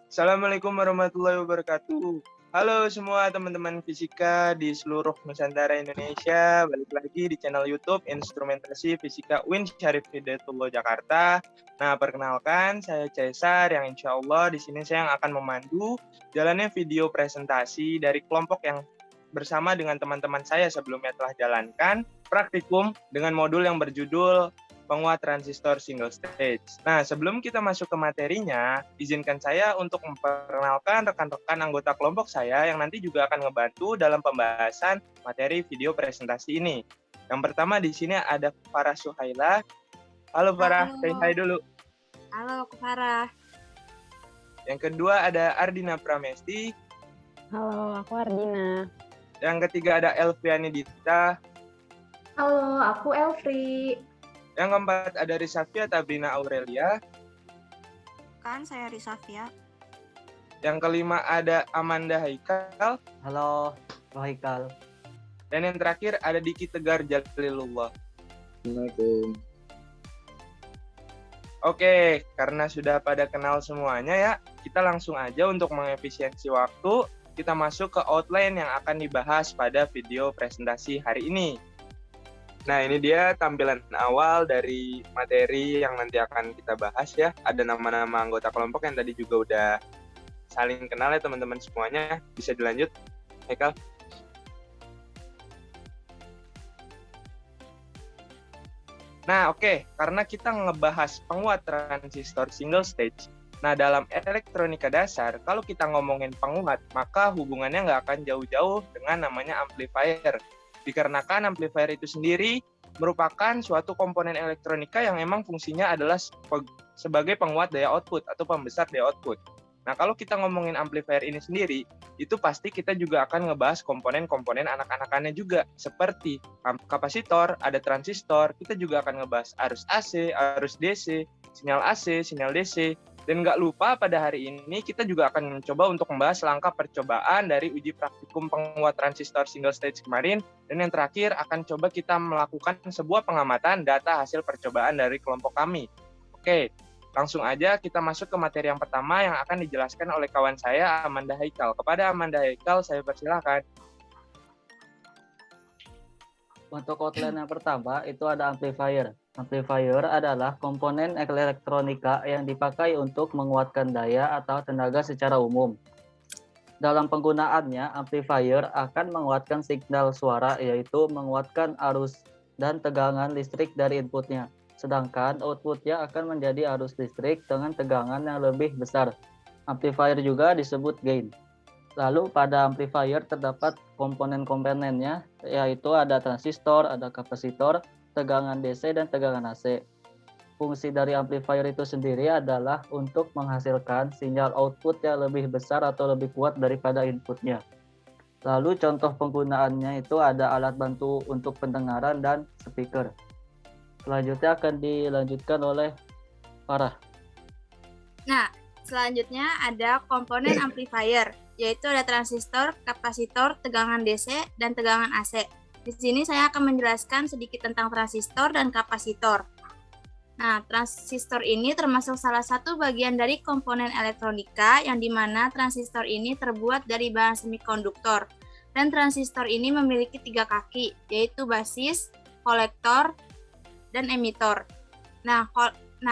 Assalamualaikum warahmatullahi wabarakatuh. Halo semua teman-teman fisika di seluruh Nusantara Indonesia. Balik lagi di channel YouTube Instrumentasi Fisika UIN Syarif Hidayatullah Jakarta. Nah, perkenalkan saya Caesar yang insya Allah di sini saya yang akan memandu jalannya video presentasi dari kelompok yang bersama dengan teman-teman saya sebelumnya telah jalankan praktikum dengan modul yang berjudul penguat transistor single stage. Nah, sebelum kita masuk ke materinya, izinkan saya untuk memperkenalkan rekan-rekan anggota kelompok saya yang nanti juga akan ngebantu dalam pembahasan materi video presentasi ini. Yang pertama di sini ada Farah Suhaila. Halo Farah, say hi dulu. Halo, aku Farah. Yang kedua ada Ardina Pramesti. Halo, aku Ardina. Yang ketiga ada Elviani Dita. Halo, aku Elfri. Yang keempat ada Rizafia Tabrina Aurelia. Kan saya Rizafia. Yang kelima ada Amanda Haikal. Halo, Rohikal. Dan yang terakhir ada Diki Tegar Jalilullah. Assalamualaikum. Oke, karena sudah pada kenal semuanya ya, kita langsung aja untuk mengefisiensi waktu, kita masuk ke outline yang akan dibahas pada video presentasi hari ini. Nah, ini dia tampilan awal dari materi yang nanti akan kita bahas ya. Ada nama-nama anggota kelompok yang tadi juga udah saling kenal ya teman-teman semuanya. Bisa dilanjut, Haikal. Nah, oke. Karena kita ngebahas penguat transistor single stage. Nah, dalam elektronika dasar, kalau kita ngomongin penguat, maka hubungannya nggak akan jauh-jauh dengan namanya amplifier. Dikarenakan amplifier itu sendiri merupakan suatu komponen elektronika yang memang fungsinya adalah sebagai penguat daya output atau pembesar daya output. Nah, kalau kita ngomongin amplifier ini sendiri, itu pasti kita juga akan ngebahas komponen-komponen anak-anakannya juga, seperti kapasitor, ada transistor, kita juga akan ngebahas arus AC, arus DC, sinyal AC, sinyal DC, dan nggak lupa pada hari ini kita juga akan mencoba untuk membahas langkah percobaan dari uji praktikum penguat transistor single stage kemarin, dan yang terakhir akan coba kita melakukan sebuah pengamatan data hasil percobaan dari kelompok kami. Oke, langsung aja kita masuk ke materi yang pertama yang akan dijelaskan oleh kawan saya, Amanda Haikal. Kepada Amanda Haikal, saya persilahkan. Untuk outline yang pertama itu ada amplifier. Amplifier adalah komponen elektronika yang dipakai untuk menguatkan daya atau tenaga secara umum. Dalam penggunaannya, amplifier akan menguatkan signal suara, yaitu menguatkan arus dan tegangan listrik dari inputnya. Sedangkan outputnya akan menjadi arus listrik dengan tegangan yang lebih besar. Amplifier juga disebut gain. Lalu pada amplifier terdapat komponen-komponennya, yaitu ada transistor, ada kapasitor, tegangan DC, dan tegangan AC. Fungsi dari amplifier itu sendiri adalah untuk menghasilkan sinyal output yang lebih besar atau lebih kuat daripada inputnya. Lalu contoh penggunaannya itu ada alat bantu untuk pendengaran dan speaker. Selanjutnya akan dilanjutkan oleh Farah. Nah, selanjutnya ada komponen amplifier, yaitu ada transistor, kapasitor, tegangan DC, dan tegangan AC. Di sini saya akan menjelaskan sedikit tentang transistor dan kapasitor. Nah, transistor ini termasuk salah satu bagian dari komponen elektronika yang dimana transistor ini terbuat dari bahan semikonduktor. Dan transistor ini memiliki 3 kaki, yaitu basis, kolektor, dan emitor. Nah,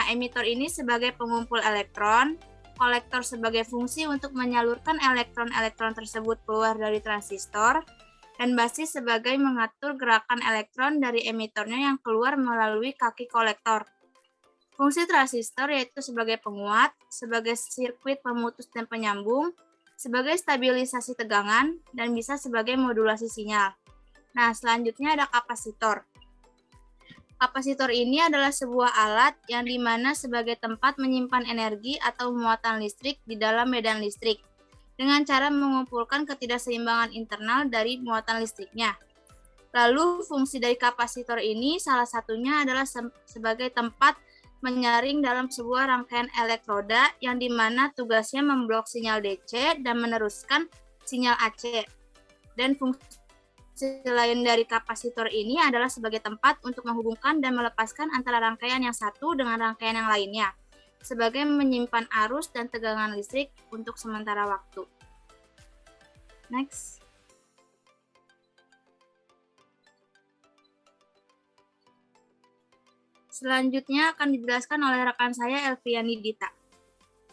emitor ini sebagai pengumpul elektron, kolektor sebagai fungsi untuk menyalurkan elektron-elektron tersebut keluar dari transistor, dan basis sebagai mengatur gerakan elektron dari emitornya yang keluar melalui kaki kolektor. Fungsi transistor yaitu sebagai penguat, sebagai sirkuit pemutus dan penyambung, sebagai stabilisasi tegangan, dan bisa sebagai modulasi sinyal. Nah, selanjutnya ada kapasitor. Kapasitor ini adalah sebuah alat yang dimana sebagai tempat menyimpan energi atau muatan listrik di dalam medan listrik, dengan cara mengumpulkan ketidakseimbangan internal dari muatan listriknya. Lalu fungsi dari kapasitor ini salah satunya adalah sebagai tempat menyaring dalam sebuah rangkaian elektroda yang dimana tugasnya memblok sinyal DC dan meneruskan sinyal AC. Dan fungsi lain dari kapasitor ini adalah sebagai tempat untuk menghubungkan dan melepaskan antara rangkaian yang satu dengan rangkaian yang lainnya. sebagai menyimpan arus dan tegangan listrik untuk sementara waktu. Next. Selanjutnya akan dijelaskan oleh rekan saya Elviani Dita.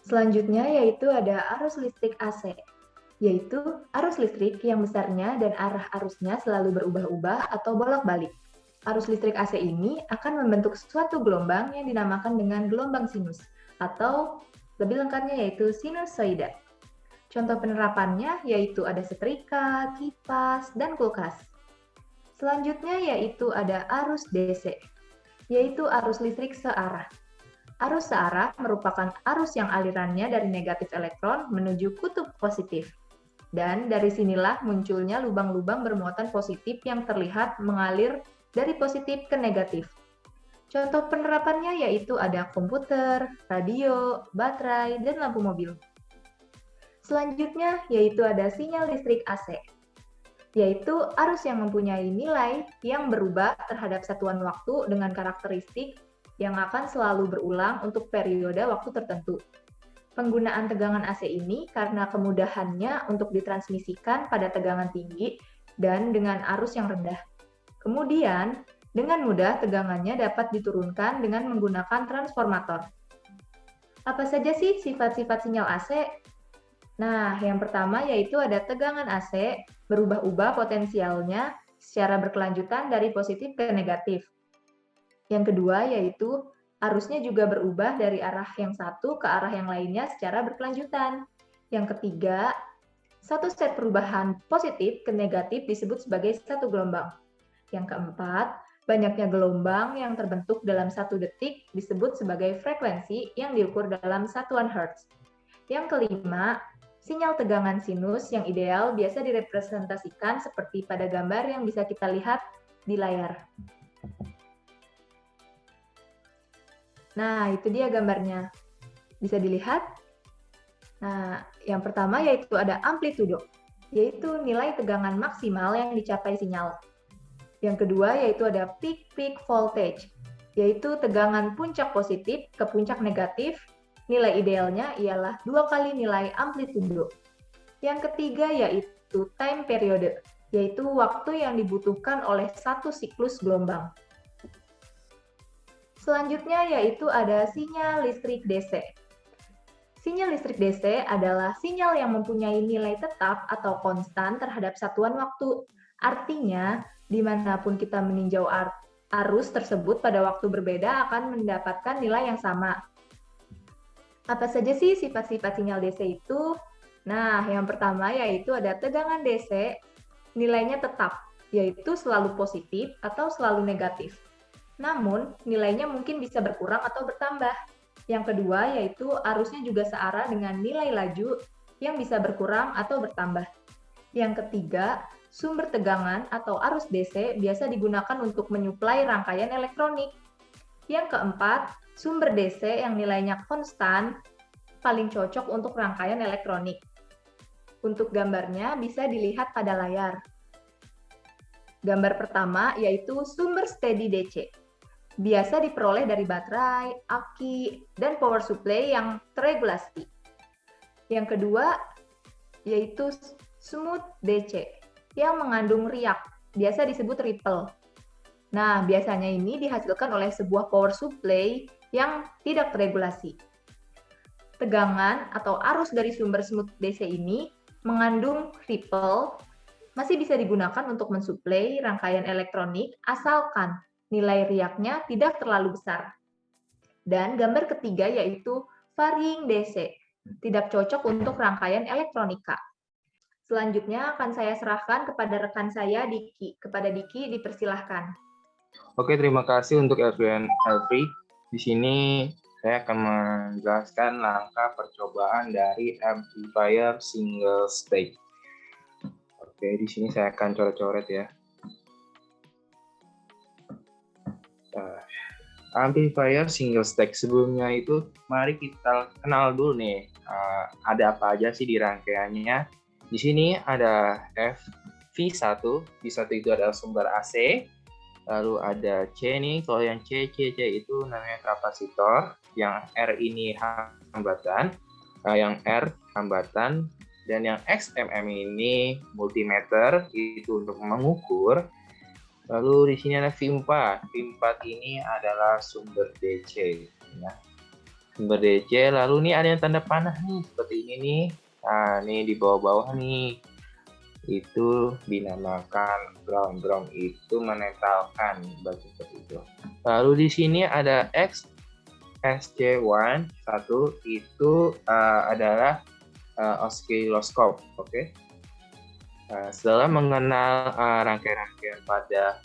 Selanjutnya yaitu ada arus listrik AC, yaitu arus listrik yang besarnya dan arah arusnya selalu berubah-ubah atau bolak-balik. Arus listrik AC ini akan membentuk suatu gelombang yang dinamakan dengan gelombang sinus, atau lebih lengkapnya yaitu sinusoida. Contoh penerapannya yaitu ada setrika, kipas, dan kulkas. Selanjutnya yaitu ada arus DC, yaitu arus listrik searah. Arus searah merupakan arus yang alirannya dari negatif elektron menuju kutub positif. Dan dari sinilah munculnya lubang-lubang bermuatan positif yang terlihat mengalir dari positif ke negatif. Contoh penerapannya yaitu ada komputer, radio, baterai, dan lampu mobil. Selanjutnya yaitu ada sinyal listrik AC, yaitu arus yang mempunyai nilai yang berubah terhadap satuan waktu dengan karakteristik yang akan selalu berulang untuk periode waktu tertentu. Penggunaan tegangan AC ini karena kemudahannya untuk ditransmisikan pada tegangan tinggi dan dengan arus yang rendah. Kemudian, dengan mudah tegangannya dapat diturunkan dengan menggunakan transformator. Apa saja sih sifat-sifat sinyal AC? Nah, yang pertama yaitu ada tegangan AC berubah-ubah potensialnya secara berkelanjutan dari positif ke negatif. Yang kedua yaitu arusnya juga berubah dari arah yang satu ke arah yang lainnya secara berkelanjutan. Yang ketiga, satu set perubahan positif ke negatif disebut sebagai satu gelombang. Yang keempat, banyaknya gelombang yang terbentuk dalam 1 detik disebut sebagai frekuensi yang diukur dalam satuan Hertz. Yang kelima, sinyal tegangan sinus yang ideal biasa direpresentasikan seperti pada gambar yang bisa kita lihat di layar. Nah, itu dia gambarnya. Bisa dilihat? Nah, yang pertama yaitu ada amplitudo, yaitu nilai tegangan maksimal yang dicapai sinyal. Yang kedua yaitu ada peak voltage, yaitu tegangan puncak positif ke puncak negatif. Nilai idealnya ialah 2 kali nilai amplitudo. Yang ketiga yaitu time period, yaitu waktu yang dibutuhkan oleh satu siklus gelombang. Selanjutnya yaitu ada sinyal listrik DC. Sinyal listrik DC adalah sinyal yang mempunyai nilai tetap atau konstan terhadap satuan waktu. Artinya, dimanapun kita meninjau arus tersebut pada waktu berbeda akan mendapatkan nilai yang sama. Apa saja sih sifat-sifat sinyal DC itu? Nah, yang pertama yaitu ada tegangan DC, nilainya tetap, yaitu selalu positif atau selalu negatif. Namun, nilainya mungkin bisa berkurang atau bertambah. Yang kedua, yaitu arusnya juga searah dengan nilai laju yang bisa berkurang atau bertambah. Yang ketiga, sumber tegangan atau arus DC biasa digunakan untuk menyuplai rangkaian elektronik. Yang keempat, sumber DC yang nilainya konstan paling cocok untuk rangkaian elektronik. Untuk gambarnya bisa dilihat pada layar. Gambar pertama yaitu sumber steady DC. Biasa diperoleh dari baterai, aki, dan power supply yang terregulasi. Yang kedua yaitu smooth DC yang mengandung riak, biasa disebut ripple. Nah, biasanya ini dihasilkan oleh sebuah power supply yang tidak terregulasi. Tegangan atau arus dari sumber smooth DC ini mengandung ripple masih bisa digunakan untuk mensuplai rangkaian elektronik asalkan nilai riaknya tidak terlalu besar. Dan gambar ketiga yaitu varying DC, tidak cocok untuk rangkaian elektronika. Selanjutnya akan saya serahkan kepada rekan saya Diki. Kepada Diki dipersilahkan. Oke, terima kasih untuk Elfri. Di sini saya akan menjelaskan langkah percobaan dari amplifier single stage. Oke, di sini saya akan coret-coret ya. Amplifier single stage. Sebelumnya itu mari kita kenal dulu nih ada apa aja sih di rangkaiannya. Di sini ada V1 itu adalah sumber AC, Lalu ada C nih, kalau yang C itu namanya kapasitor, yang R ini hambatan, yang R hambatan, dan yang XMM ini multimeter, itu untuk mengukur. Lalu di sini ada V4. V4 ini adalah sumber DC. Ya. Sumber DC, lalu ini ada yang tanda panah nih, seperti ini nih. Nah, ini di bawah-bawah nih. Itu dinamakan ground. Ground itu menetralkan, baca seperti itu. Lalu di sini ada X SC1 itu adalah oscilloscope. Oke. Setelah mengenal rangkaian-rangkaian pada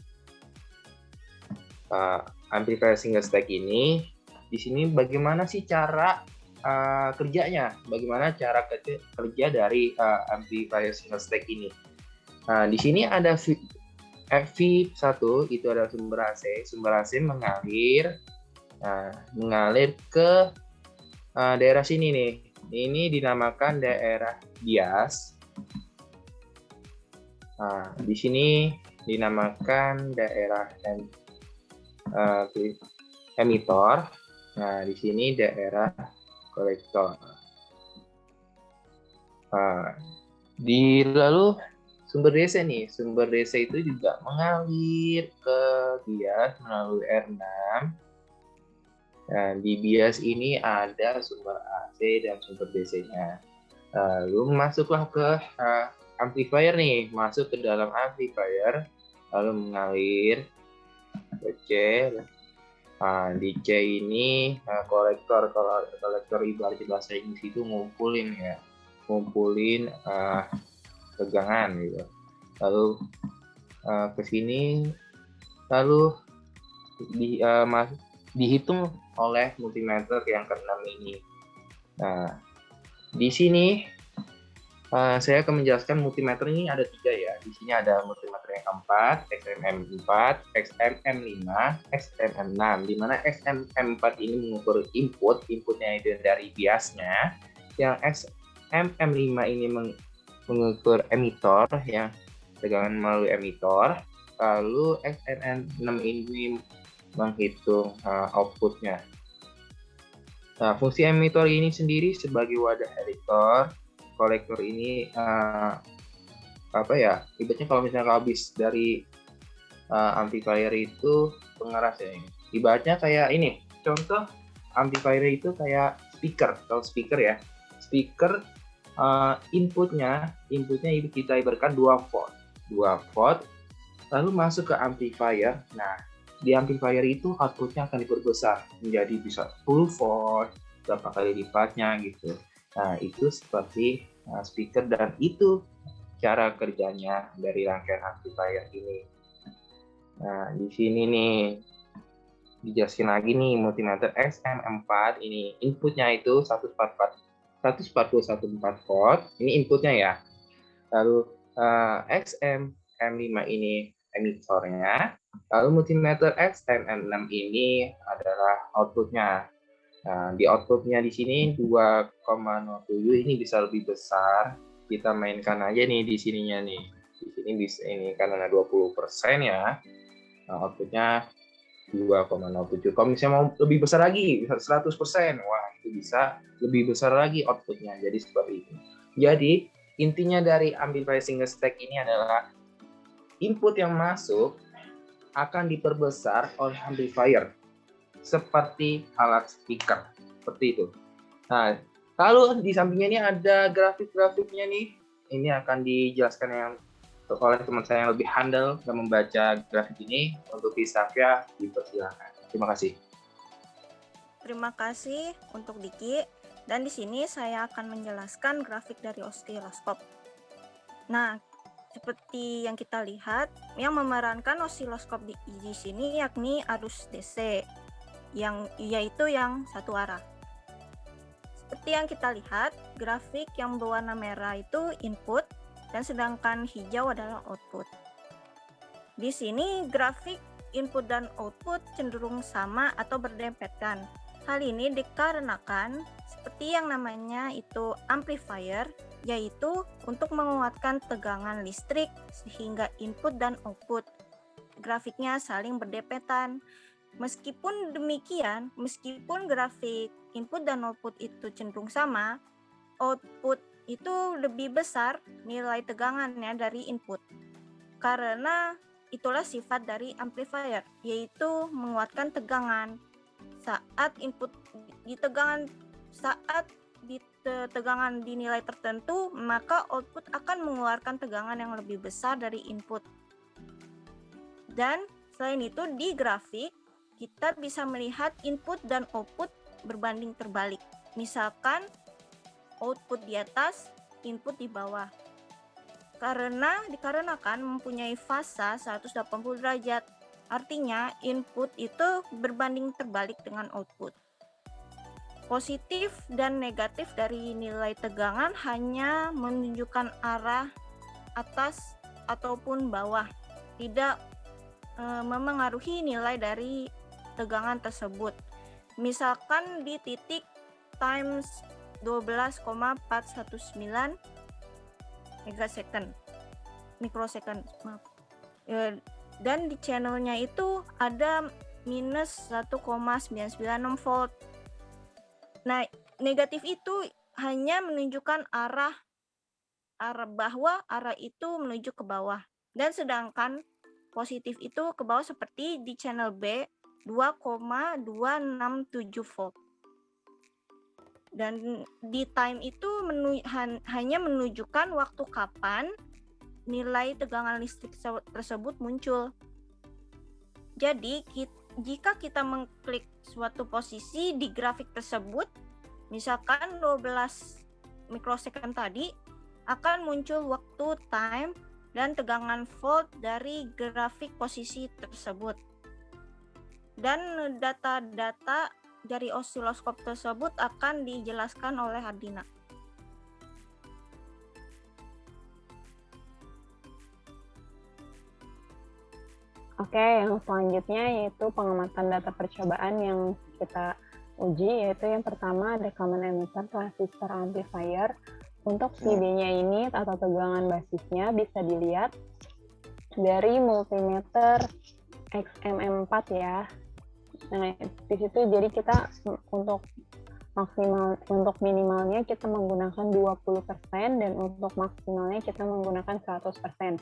amplifier single stack ini, di sini bagaimana sih cara kerjanya, bagaimana cara kerja dari amplifier single stack ini. Nah, di sini ada V1 itu adalah sumber AC. Sumber AC mengalir ke daerah sini nih. Ini dinamakan daerah bias. Nah, di sini dinamakan daerah emitor. Nah, di sini daerah kolektor. Lalu sumber DC nih, sumber DC itu juga mengalir ke bias melalui R6. Nah, di bias ini ada sumber AC dan sumber DC-nya. Lalu masuklah ke amplifier nih, masuk ke dalam amplifier, lalu mengalir ke C. Di C ini kolektor ibarat bahasa Inggris itu ngumpulin tegangan gitu. Lalu ke sini, lalu dihitung oleh multimeter yang ke-6 ini. Nah, di sini saya akan menjelaskan multimeter ini ada 3 ya. Di sini ada multimeter yang keempat, XMM4, XMM5, XMM6. Di mana XMM4 ini mengukur inputnya itu dari biasnya. Yang XMM5 ini mengukur emitor, yang tegangan melalui emitor. Lalu XMM6 ini menghitung outputnya. Nah, fungsi emitor ini sendiri sebagai wadah elektor. Kolektor ini ibaratnya kalau misalnya habis dari amplifier itu pengeras ya. Ibaratnya kayak ini, contoh amplifier itu kayak speaker. Kalau speaker ya, speaker inputnya kita ibaratkan 2 volt, lalu masuk ke amplifier. Nah, di amplifier itu outputnya akan diperbesar menjadi bisa 10 volt, berapa kali lipatnya gitu. Nah, itu seperti speaker, dan itu cara kerjanya dari rangkaian amplifier ini. Nah, di sini nih dijelaskan lagi nih, multimeter XM4 ini inputnya itu 141,4 volt, ini inputnya ya. Lalu XM5 ini emitornya, lalu multimeter XM6 ini adalah outputnya. Nah, di outputnya di sini 2,07, ini bisa lebih besar. Kita mainkan aja nih di sininya nih. Di sini bisa ini karena 20% ya. Nah, outputnya 2,07. Kalau misalnya mau lebih besar lagi, bisa 100%. Wah, itu bisa lebih besar lagi outputnya. Jadi seperti itu. Jadi, intinya dari amplifier single stack ini adalah input yang masuk akan diperbesar oleh amplifier. Seperti alat speaker, seperti itu. Nah, lalu di sampingnya ini ada grafik-grafiknya nih. Ini akan dijelaskan oleh teman saya yang lebih handal dan membaca grafik ini. Untuk Hisafia, dipersilakan. Terima kasih. Terima kasih untuk Diki. Dan di sini saya akan menjelaskan grafik dari osiloskop. Nah, seperti yang kita lihat, yang memerankan osiloskop di sini yakni arus DC. Yaitu yang satu arah. Seperti yang kita lihat, grafik yang berwarna merah itu input dan sedangkan hijau adalah output. Di sini grafik input dan output cenderung sama atau berdempetan. Hal ini dikarenakan seperti yang namanya itu amplifier, yaitu untuk menguatkan tegangan listrik sehingga input dan output grafiknya saling berdepetan. Meskipun demikian, meskipun grafik input dan output itu cenderung sama, output itu lebih besar nilai tegangannya dari input. Karena itulah sifat dari amplifier, yaitu menguatkan tegangan. Saat tegangan di nilai tertentu, maka output akan mengeluarkan tegangan yang lebih besar dari input. Dan selain itu di grafik kita bisa melihat input dan output berbanding terbalik. Misalkan output di atas, input di bawah. Dikarenakan mempunyai fasa 180 derajat. Artinya input itu berbanding terbalik dengan output. Positif dan negatif dari nilai tegangan hanya menunjukkan arah atas ataupun bawah, tidak memengaruhi nilai dari tegangan tersebut. Misalkan di titik times 12,419 mikrosecond, maaf. Dan di channelnya itu ada minus 1,996 volt. Nah, negatif itu hanya menunjukkan arah bawah, arah itu menuju ke bawah. Dan sedangkan positif itu ke bawah seperti di channel B 2,267 volt. Dan di time itu hanya menunjukkan waktu kapan nilai tegangan listrik tersebut muncul. Jadi jika kita mengklik suatu posisi di grafik tersebut, misalkan 12 mikrosecond tadi, akan muncul waktu time dan tegangan volt dari grafik posisi tersebut. Dan data-data dari osiloskop tersebut akan dijelaskan oleh Ardina. Oke, yang selanjutnya yaitu pengamatan data percobaan yang kita uji, yaitu yang pertama ada common emitter transistor amplifier. Untuk PB-nya ini atau tegangan basisnya bisa dilihat dari multimeter XMM4 ya. Nah, di situ jadi kita untuk minimalnya kita menggunakan 20% dan untuk maksimalnya kita menggunakan 100%.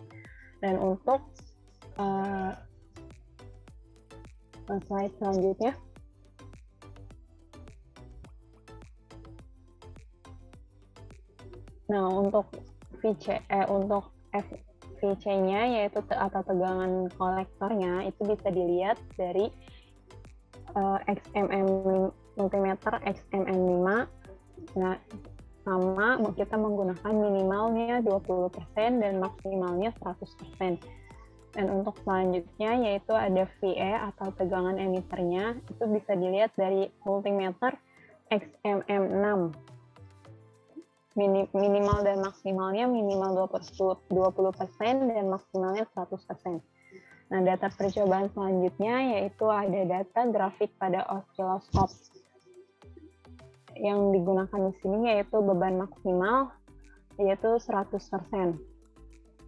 Dan untuk slide selanjutnya. Nah, untuk VC-nya yaitu atau tegangan kolektornya itu bisa dilihat dari multimeter XMM5. Nah, sama kita menggunakan minimalnya 20% dan maksimalnya 100%. Dan untuk selanjutnya yaitu ada VE atau tegangan emiternya, itu bisa dilihat dari multimeter XMM6. Minimal dan maksimalnya minimal 20% dan maksimalnya 100%. Nah, data percobaan selanjutnya yaitu ada data grafik pada osiloskop. Yang digunakan di sini yaitu beban maksimal yaitu 100%.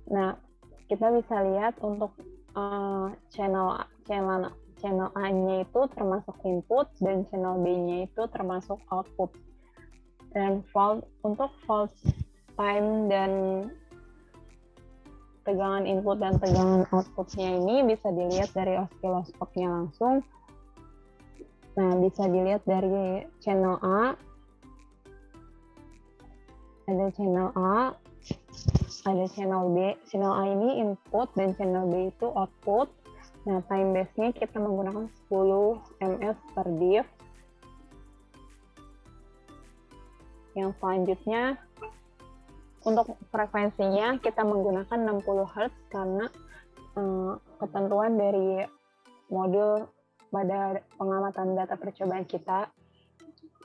Nah, kita bisa lihat untuk channel A-nya itu termasuk input dan channel B-nya itu termasuk output. Dan untuk fault time dan tegangan input dan tegangan outputnya ini bisa dilihat dari osiloskopnya langsung. Nah, bisa dilihat dari channel A, ada channel A, ada channel B. Channel A ini input dan channel B itu output. Nah, time base-nya kita menggunakan 10 ms per div. Yang selanjutnya, untuk frekuensinya kita menggunakan 60 Hz karena ketentuan dari modul pada pengamatan data percobaan kita.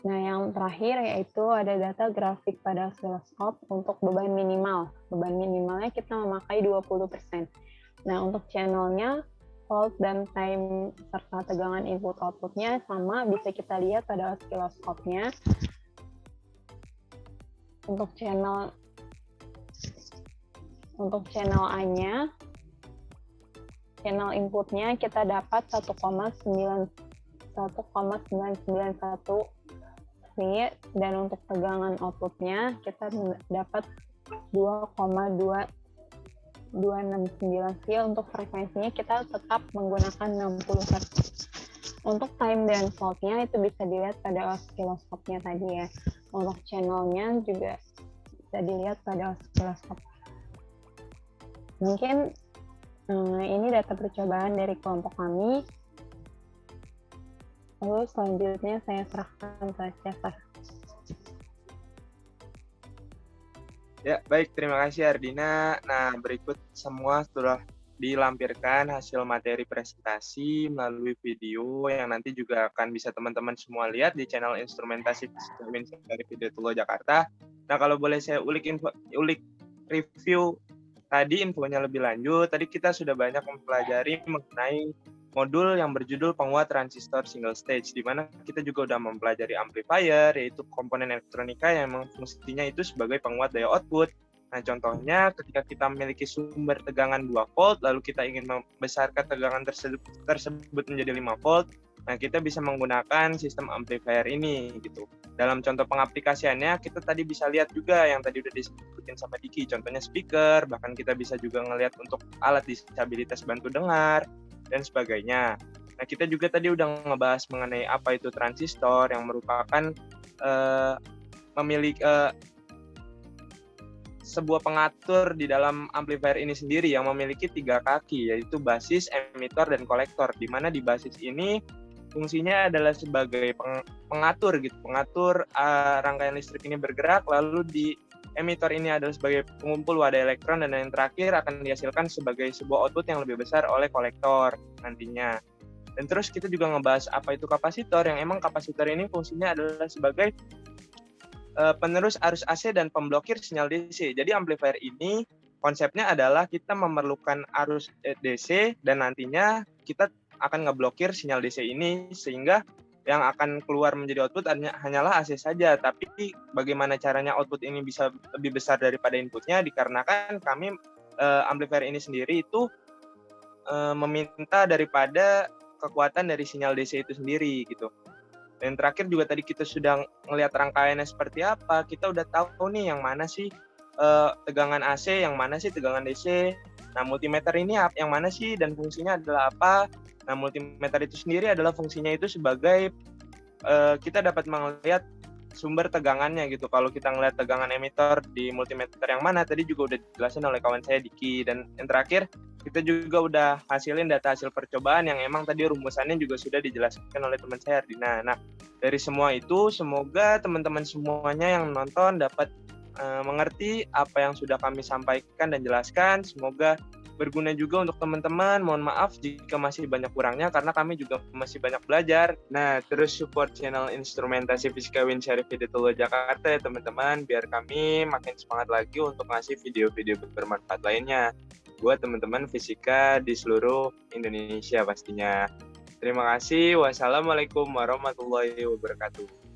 Nah, yang terakhir yaitu ada data grafik pada osiloskop untuk beban minimal. Beban minimalnya kita memakai 20%. Nah, untuk channelnya, volt dan time serta tegangan input outputnya sama, bisa kita lihat pada osiloskopnya. Untuk channel A-nya channel inputnya kita dapat 1,991 V, dan untuk tegangan outputnya kita dapat 2,269 V. Untuk frekuensinya kita tetap menggunakan 60 Hz. Untuk time dan fault-nya itu bisa dilihat pada osiloskopnya tadi ya. Untuk channelnya juga bisa dilihat pada osiloskop. Mungkin ini data percobaan dari kelompok kami. Lalu selanjutnya saya serahkan ke Cesar. Ya, baik. Terima kasih Ardina. Nah, berikut semua sudah dilampirkan hasil materi presentasi melalui video yang nanti juga akan bisa teman-teman semua lihat di channel Instrumentasi Fisika dari Hidayatullah Jakarta. Nah, kalau boleh saya ulik review tadi infonya lebih lanjut. Tadi kita sudah banyak mempelajari mengenai modul yang berjudul penguat transistor single stage, di mana kita juga sudah mempelajari amplifier, yaitu komponen elektronika yang memang fungsinya itu sebagai penguat daya output. Nah, contohnya ketika kita memiliki sumber tegangan 2 volt, lalu kita ingin membesarkan tegangan tersebut menjadi 5 volt, nah kita bisa menggunakan sistem amplifier ini gitu. Dalam contoh pengaplikasiannya, kita tadi bisa lihat juga yang tadi udah disebutin sama Diki, contohnya speaker, bahkan kita bisa juga ngelihat untuk alat disabilitas bantu dengar, dan sebagainya. Nah, kita juga tadi udah ngebahas mengenai apa itu transistor yang merupakan sebuah pengatur di dalam amplifier ini sendiri yang memiliki 3 kaki, yaitu basis, emitor, dan kolektor, di mana di basis ini fungsinya adalah sebagai pengatur gitu, pengatur rangkaian listrik ini bergerak, lalu di emitor ini adalah sebagai pengumpul wadah elektron, dan yang terakhir akan dihasilkan sebagai sebuah output yang lebih besar oleh kolektor nantinya. Dan terus kita juga ngebahas apa itu kapasitor, yang emang kapasitor ini fungsinya adalah sebagai penerus arus AC dan pemblokir sinyal DC. Jadi amplifier ini konsepnya adalah kita memerlukan arus DC dan nantinya kita akan ngeblokir sinyal DC ini sehingga yang akan keluar menjadi output hanyalah AC saja. Tapi bagaimana caranya output ini bisa lebih besar daripada inputnya, dikarenakan kami amplifier ini sendiri itu meminta daripada kekuatan dari sinyal DC itu sendiri gitu. Dan terakhir juga tadi kita sudah ngelihat rangkaiannya seperti apa, kita udah tahu nih yang mana sih tegangan AC, yang mana sih tegangan DC. Nah, multimeter ini yang mana sih dan fungsinya adalah apa? Nah, multimeter itu sendiri adalah fungsinya itu sebagai kita dapat melihat sumber tegangannya gitu. Kalau kita ngelihat tegangan emitor di multimeter yang mana, tadi juga udah dijelasin oleh kawan saya Diki. Dan yang terakhir, kita juga udah hasilin data hasil percobaan yang emang tadi rumusannya juga sudah dijelaskan oleh teman saya Ardina. Nah, dari semua itu, semoga teman-teman semuanya yang nonton dapat mengerti apa yang sudah kami sampaikan dan jelaskan. Semoga berguna juga untuk teman-teman. Mohon maaf jika masih banyak kurangnya karena kami juga masih banyak belajar. Nah, terus support channel Instrumentasi Fisika Win Syarif Hidayatullah Jakarta ya teman-teman, biar kami makin semangat lagi untuk ngasih video-video bermanfaat lainnya buat teman-teman fisika di seluruh Indonesia pastinya. Terima kasih. Wassalamualaikum warahmatullahi wabarakatuh.